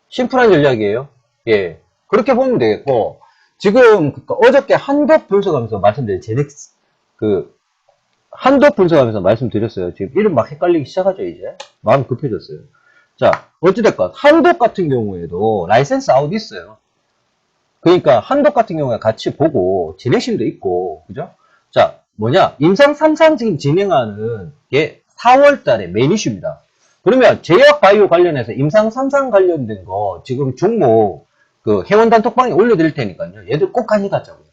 심플한 전략이에요. 예. 그렇게 보면 되겠고, 지금 어저께 한독 분석하면서 말씀드린 제넥스 한독 분석하면서 말씀드렸어요. 지금 이름 막 헷갈리기 시작하죠, 이제. 마음 급해졌어요. 자, 어찌됐건, 한독 같은 경우에도 라이센스 아웃 있어요. 그러니까, 한독 같은 경우에 같이 보고, 제넥신도 있고, 그죠? 자, 임상 3상 지금 진행하는 게 4월 달에 메인 이슈입니다. 그러면 제약 바이오 관련해서 임상 3상 관련된 거, 지금 종목, 회원 단톡방에 올려드릴 테니까요. 얘들 꼭 가져가자고요.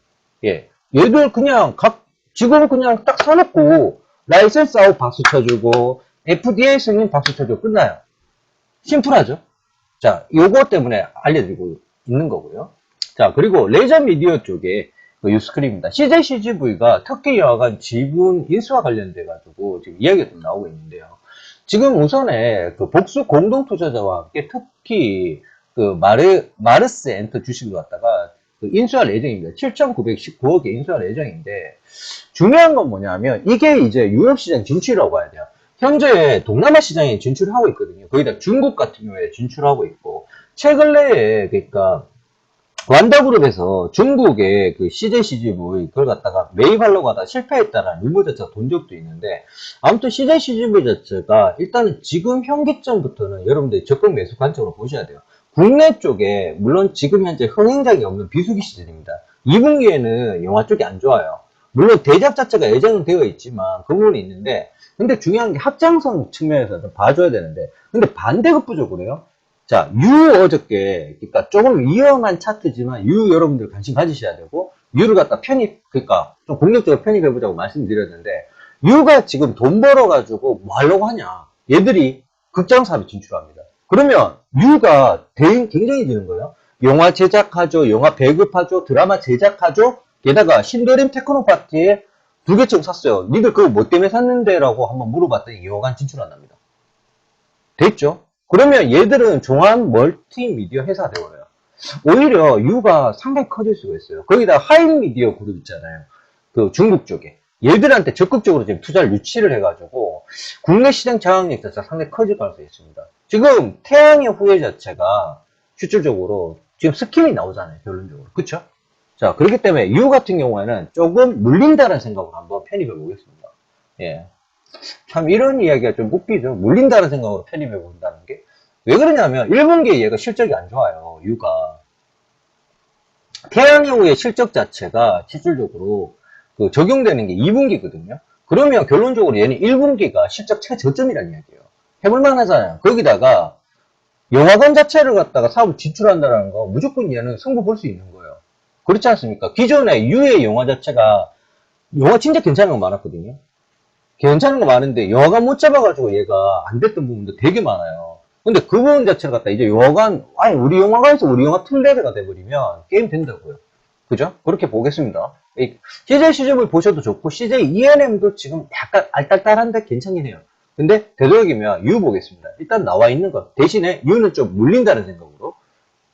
예. 얘들 그냥 지금 그냥 딱 사놓고 라이센스 아웃 박수 쳐주고 FDA 승인 박수 쳐주고 끝나요. 심플하죠? 자, 요거 때문에 알려드리고 있는 거고요. 자, 그리고 레저 미디어 쪽에 유스크림입니다. CJCGV가 특히 여하간 지분 인수와 관련돼 가지고 지금 이야기가 좀 나오고 있는데요. 지금 우선에 복수 공동 투자자와 함께 특히 마르스 엔터 주식을 갖다가 인수할 예정입니다. 7,919억에 인수할 예정인데, 중요한 건 뭐냐면, 이게 이제 유럽 시장 진출이라고 봐야 돼요. 현재 동남아 시장에 진출하고 있거든요. 거기다 중국 같은 경우에 진출하고 있고, 최근 내에, 그러니까, 완다그룹에서 중국의 CJCGV 그걸 갖다가 매입하려고 하다 실패했다라는 루머 자체가 돈 적도 있는데, 아무튼 CJCGV 자체가 일단은 지금 현기점부터는 여러분들이 적극 매수 관점으로 보셔야 돼요. 국내 쪽에 물론 지금 현재 흥행작이 없는 비수기 시즌입니다. 2분기에는 영화 쪽이 안 좋아요. 물론 대작 자체가 예정은 되어 있지만 그 부분이 있는데, 근데 중요한 게 확장성 측면에서 좀 봐줘야 되는데, 근데 반대급부적으로 요. 자, 어저께, 그러니까 조금 위험한 차트지만 여러분들 관심 가지셔야 되고, 를 갖다 그러니까 좀 공격적으로 편입해보자고 말씀드렸는데, 가 지금 돈 벌어가지고 뭐 하려고 하냐. 얘들이 극장 사업에 진출합니다. 그러면 가 대응 굉장히 되는 거예요. 영화 제작하죠, 영화 배급하죠, 드라마 제작하죠, 게다가 신도림 테크노파티에 2개쯤 샀어요. 니들 그거 뭐 때문에 샀는데? 라고 한번 물어봤더니 여간 진출한답니다. 됐죠? 그러면 얘들은 종합 멀티미디어 회사 되어요. 오히려 U가 상당히 커질 수가 있어요. 거기다 하이미디어 그룹 있잖아요. 중국 쪽에. 얘들한테 적극적으로 지금 투자를 유치를 해가지고 국내 시장 장악력 자체가 상당히 커질 가능성이 있습니다. 지금 태양의 후예 자체가 실질적으로 지금 스킴이 나오잖아요. 결론적으로. 그쵸? 자, 그렇기 때문에 U 같은 경우에는 조금 물린다는 생각으로 한번 편입해 보겠습니다. 예. 참 이런 이야기가 좀 웃기죠. 물린다는 생각으로 편입해 본다는 게. 왜 그러냐면 1분기에 얘가 실적이 안 좋아요. U가. 태양여우의 실적 자체가 실질적으로 적용되는 게 2분기거든요. 그러면 결론적으로 얘는 1분기가 실적 최저점이라는 이야기예요. 해볼만 하잖아요. 거기다가 영화관 자체를 갖다가 사업을 진출한다는 거 무조건 얘는 승부 볼 수 있는 거예요. 그렇지 않습니까? 기존에 U의 영화 자체가 영화 진짜 괜찮은 거 많았거든요. 괜찮은 거 많은데 영화관 못 잡아가지고 얘가 안 됐던 부분도 되게 많아요. 근데 그 부분 자체를 갖다 이제 영화관, 아니 우리 영화관에서 우리 영화 플레이가 돼버리면 게임 된다고요. 그죠? 그렇게 보겠습니다. CJ 시즌을 보셔도 좋고 CJ ENM도 지금 약간 알딸딸한데 괜찮긴 해요. 근데 되도록이면 U 보겠습니다. 일단 나와 있는 것 대신에 U는 좀 물린다는 생각으로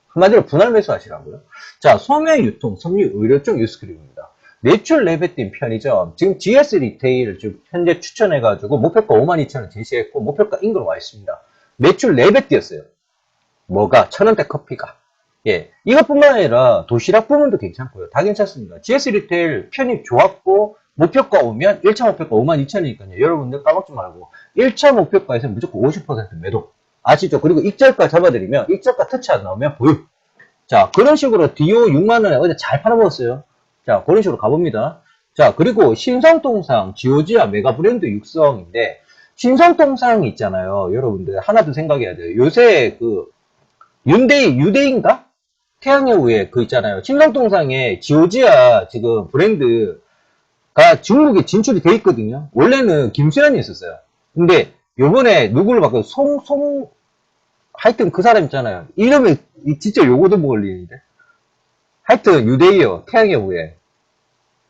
한마디로 분할 매수하시라고요. 자, 소매 유통, 섬유, 의료 쪽 뉴스크림입니다. 매출 레벨팀 편의점, 지금 GS 리테일을 지금 현재 추천해가지고 목표가 52,000원 제시했고 목표가 인근으로 와 있습니다. 매출 레벨 뛰었어요. 뭐가? 1,000원대 커피가. 예. 이것뿐만 아니라 도시락 부분도 괜찮고요. 다 괜찮습니다. GS 리테일 편입 좋았고 목표가 오면 1차 목표가 52,000원이니까요. 여러분들 까먹지 말고 1차 목표가에서 무조건 50% 매도. 아시죠? 그리고 익절가 잡아드리면 익절가 터치 안 나오면 보유. 자, 그런 식으로 디오 6만원에 어제 잘 팔아먹었어요. 자, 그런 식으로 가봅니다. 자, 그리고 신성통상 지오지아 메가 브랜드 육성인데, 신성통상이 있잖아요. 여러분들 하나 더 생각해야 돼요. 요새 그 유데이인가? 태양의 후예 그 있잖아요. 신성통상에 지오지아 지금 브랜드가 중국에 진출이 돼 있거든요. 원래는 김수현이 있었어요. 근데 요번에 누구를 바꿔 하여튼 그 사람 있잖아요. 이름이 진짜 요거도 못 걸리는데. 하여튼 유데이어 태양의 후예.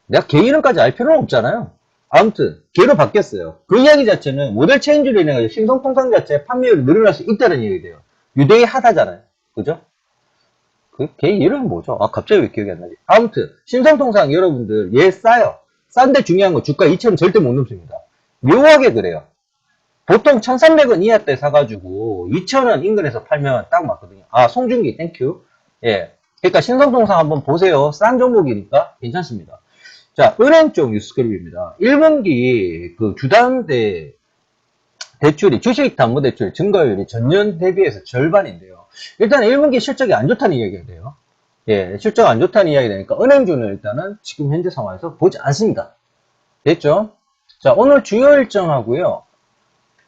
내가 걔 이름까지 알 필요는 없잖아요. 아무튼 걔로 바뀌었어요. 그 이야기 자체는 모델 체인지로 인해 신성통상 자체 판매율이 늘어날 수 있다는 얘기 돼요. 유데이 하다잖아요. 그죠? 걔 이름이 뭐죠? 아, 갑자기 왜 기억이 안 나지? 아무튼 신성통상 여러분들 얘 싸요. 싼데 중요한 거 주가 2,000원 절대 못 넘습니다. 묘하게 그래요. 보통 1,300원 이하 때 사가지고 2,000원 인근에서 팔면 딱 맞거든요. 아, 송중기 땡큐. 예. 그러니까 신성통상 한번 보세요. 싼 종목이니까 괜찮습니다. 자, 은행 쪽 뉴스그룹입니다. 1분기 그 주담대 대출이 주식 담보대출 증가율이 전년 대비해서 절반인데요. 일단 1분기 실적이 안 좋다는 이야기가 돼요. 예, 실적 안 좋다는 이야기 되니까 은행주는 일단은 지금 현재 상황에서 보지 않습니다. 됐죠? 자, 오늘 주요 일정하고요.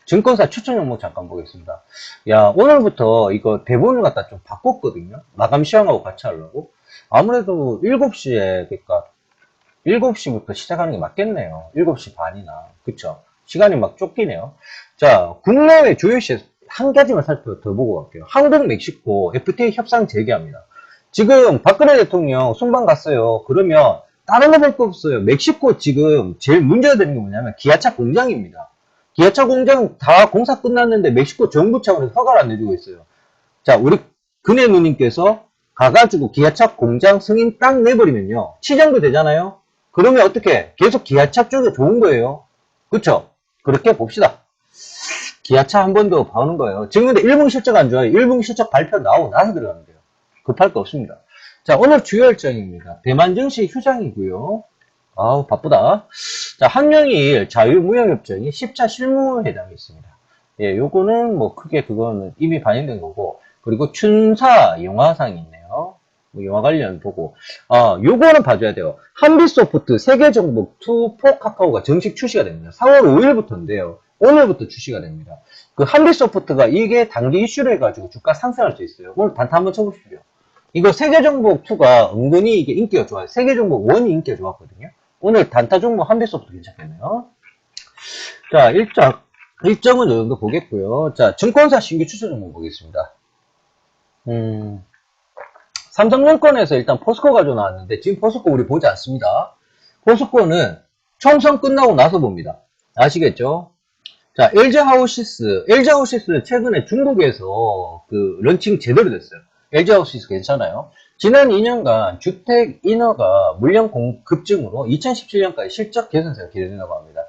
증권사 추천 종목 잠깐 보겠습니다. 야, 오늘부터 이거 대본을 갖다 좀 바꿨거든요. 마감 시험하고 같이 하려고. 아무래도 7시에, 그러니까 7시부터 시작하는 게 맞겠네요. 7시 반이나. 그쵸? 시간이 막 쫓기네요. 자, 국내외 주요 시에 한 가지만 더 보고 갈게요. 한국, 멕시코 FTA 협상 재개합니다. 지금 박근혜 대통령 순방 갔어요. 그러면 다른 거 볼 거 없어요. 멕시코 지금 제일 문제가 되는 게 뭐냐면 기아차 공장입니다. 기아차 공장 다 공사 끝났는데 멕시코 정부 차원에서 허가를 안 내주고 있어요. 자, 우리 근혜 누님께서 가가지고 기아차 공장 승인 딱 내버리면요. 시장도 되잖아요. 그러면 어떻게? 계속 기아차 쪽이 좋은 거예요. 그쵸? 그렇게 봅시다. 기아차 한 번 더 봐오는 거예요. 지금 근데 1분기 실적 안 좋아요. 1분기 실적 발표 나오고 나서 들어가면 돼요. 급할 거 없습니다. 자, 오늘 주요 일정입니다. 대만 증시 휴장이고요. 아우, 바쁘다. 자, 한명일 자유무역협정이 10차 실무회담이 있습니다. 예, 요거는 뭐 크게 그거는 이미 반영된 거고, 그리고 춘사 영화상이 있네요. 뭐 영화 관련 보고, 요거는 봐줘야 돼요. 한빛소프트 세계정복 2 4카카오가 정식 출시가 됩니다. 4월 5일부터인데요. 오늘부터 출시가 됩니다. 그 한빛소프트가 이게 단기 이슈로 해가지고 주가 상승할 수 있어요. 오늘 단타 한번 쳐보십시오. 이거 세계정복2가 은근히 이게 인기가 좋아요. 세계정복1이 인기가 좋았거든요. 오늘 단타 종목 한빛소프트 괜찮겠네요. 자, 일정은 이 정도 보겠고요. 자, 증권사 신규 추천 종목 보겠습니다. 삼성증권에서 일단 포스코 가져 나왔는데 지금 포스코 우리 보지 않습니다. 포스코는 총선 끝나고 나서 봅니다. 아시겠죠? 자, LG하우시스는 최근에 중국에서 그 런칭 제대로 됐어요. LG하우시스 괜찮아요. 지난 2년간 주택 인허가 물량 급증으로 2017년까지 실적 개선세가 기대된다고 합니다.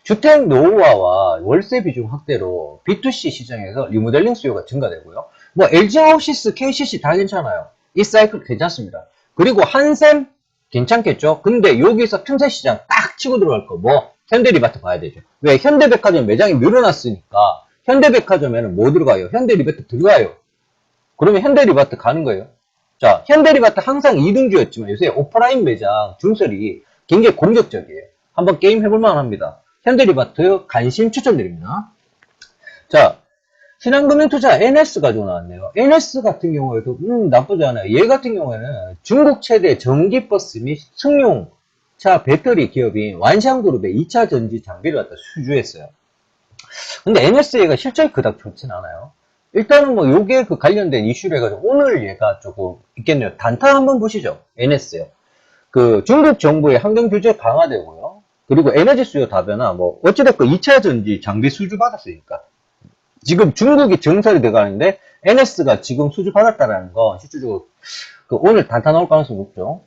주택 노후화와 월세 비중 확대로 B2C 시장에서 리모델링 수요가 증가되고요. 뭐 LG하우시스, KCC 다 괜찮아요. 이 사이클 괜찮습니다. 그리고 한샘 괜찮겠죠? 근데 여기서 틈새 시장 딱 치고 들어갈 거 뭐 현대리바트 봐야 되죠. 왜? 현대백화점 매장이 늘어났으니까 현대백화점에는 뭐 들어가요? 현대리바트 들어가요. 그러면 현대리바트 가는 거예요. 자, 현대리바트 항상 2등주였지만 요새 오프라인 매장 중설이 굉장히 공격적이에요. 한번 게임 해볼 만합니다. 현대리바트 관심 추천드립니다. 자, 신한금융투자 NS 가지고 나왔네요. NS 같은 경우에도 나쁘지 않아요. 얘 같은 경우에는 중국 최대 전기버스 및 승용차 배터리 기업인 완샹그룹의 2차 전지 장비를 갖다 수주했어요. 근데 NSA가 실적이 그닥 좋진 않아요. 일단은 뭐 요게 그 관련된 이슈를 해가지고 오늘 얘가 조금 있겠네요. 단타 한번 보시죠. NS요. 그 중국 정부의 환경 규제 강화되고요. 그리고 에너지 수요 다변화 뭐 어찌됐건 2차 전지 장비 수주 받았으니까. 지금 중국이 정설이 돼가는데 NS가 지금 수주 받았다라는 건 실질적으로 그 오늘 단타 나올 가능성이 높죠.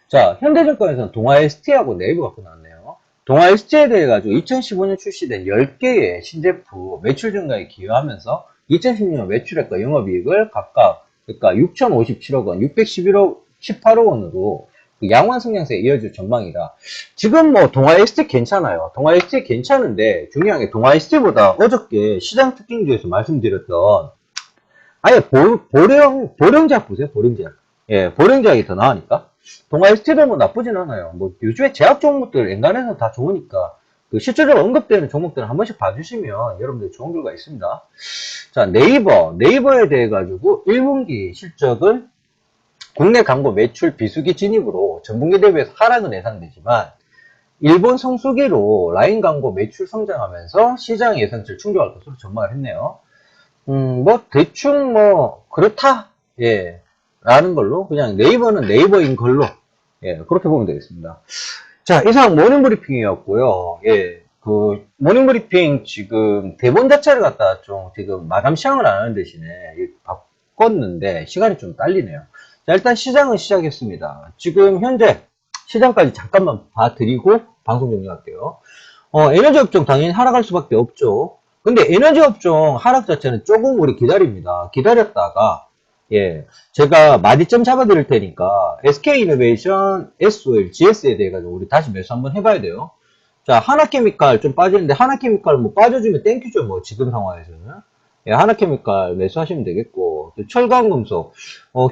자, 현대증권에서는 동아ST하고 네이버 갖고 나왔네요. 동아ST에 대해 가지고 2015년 출시된 10개의 신제품 매출 증가에 기여하면서 2016년 매출액과 영업이익을 각각 그러니까 6,057억 원, 611억, 18억 원으로 그 양호한 성장세에 이어질 전망이다. 지금 뭐 동아 ST 괜찮아요. 동아 ST 괜찮은데 중요한 게 동아 ST보다 어저께 시장 특징주에서 말씀드렸던 아예 보령제약 보세요. 보령제약. 예, 보령제약이 더 나으니까. 동아 ST도 뭐 나쁘진 않아요. 뭐 요즘에 제약 종목들 엔간해서 다 좋으니까 그 실질적으로 언급되는 종목들을 한 번씩 봐주시면 여러분들 좋은 결과 있습니다. 자, 네이버에 대해 가지고 1분기 실적은 국내 광고 매출 비수기 진입으로 전분기 대비해서 하락은 예상되지만 일본 성수기로 라인 광고 매출 성장하면서 시장 예상치를 충족할 것으로 전망을 했네요. 뭐 대충 뭐 그렇다, 예, 라는 걸로 그냥 네이버는 네이버인 걸로, 예, 그렇게 보면 되겠습니다. 자, 이상 모닝브리핑이었고요. 예, 그 모닝브리핑 지금 대본 자체를 갖다 좀 지금 마감 시황을 안 하는 대신에 바꿨는데 시간이 좀 딸리네요. 자, 일단 시장은 시작했습니다. 지금 현재 시장까지 잠깐만 봐드리고 방송 종료할게요. 에너지 업종 당연히 하락할 수밖에 없죠. 근데 에너지 업종 하락 자체는 조금 우리 기다립니다. 기다렸다가, 예, 제가 마디점 잡아드릴 테니까 SK이노베이션, SOL, GS에 대해 가지고 우리 다시 매수 한번 해봐야 돼요. 자, 하나케미칼 좀 빠지는데 하나케미칼 뭐 빠져주면 땡큐죠, 뭐 지금 상황에서는. 예, 하나케미칼 매수하시면 되겠고, 또 철강금속,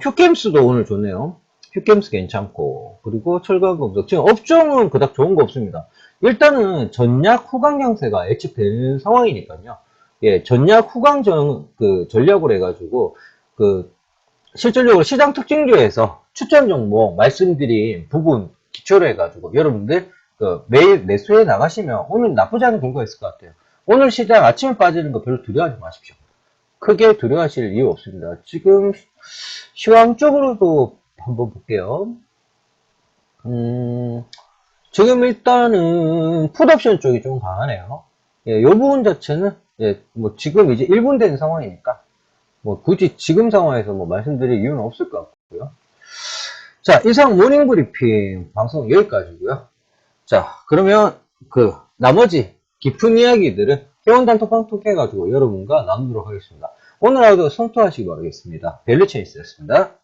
휴캠스도 오늘 좋네요. 휴캠스 괜찮고, 그리고 철강금속. 지금 업종은 그닥 좋은 거 없습니다. 일단은 전략 후강 형세가 예측되는 상황이니까요. 예, 전략 후강 전략으로 해가지고, 그, 실질적으로 시장 특징주에서 추천 종목 말씀드린 부분 기초로 해가지고, 여러분들, 매일 매수해 나가시면 오늘 나쁘지 않은 결과가 있을 것 같아요. 오늘 시장 아침에 빠지는 거 별로 두려워하지 마십시오. 크게 두려워하실 이유 없습니다. 지금 시황적으로도 한번 볼게요. 지금 일단은 풋옵션 쪽이 좀 강하네요. 예, 요 부분 자체는 예, 뭐 지금 이제 1분 된 상황이니까 뭐 굳이 지금 상황에서 뭐 말씀드릴 이유는 없을 것 같고요. 자, 이상 모닝 브리핑 방송 여기까지고요. 자, 그러면 그 나머지 깊은 이야기들은 회원 단톡방 통해 가지고 여러분과 나누도록 하겠습니다. 오늘 하루도 성투하시기 바라겠습니다. 밸류체이스였습니다.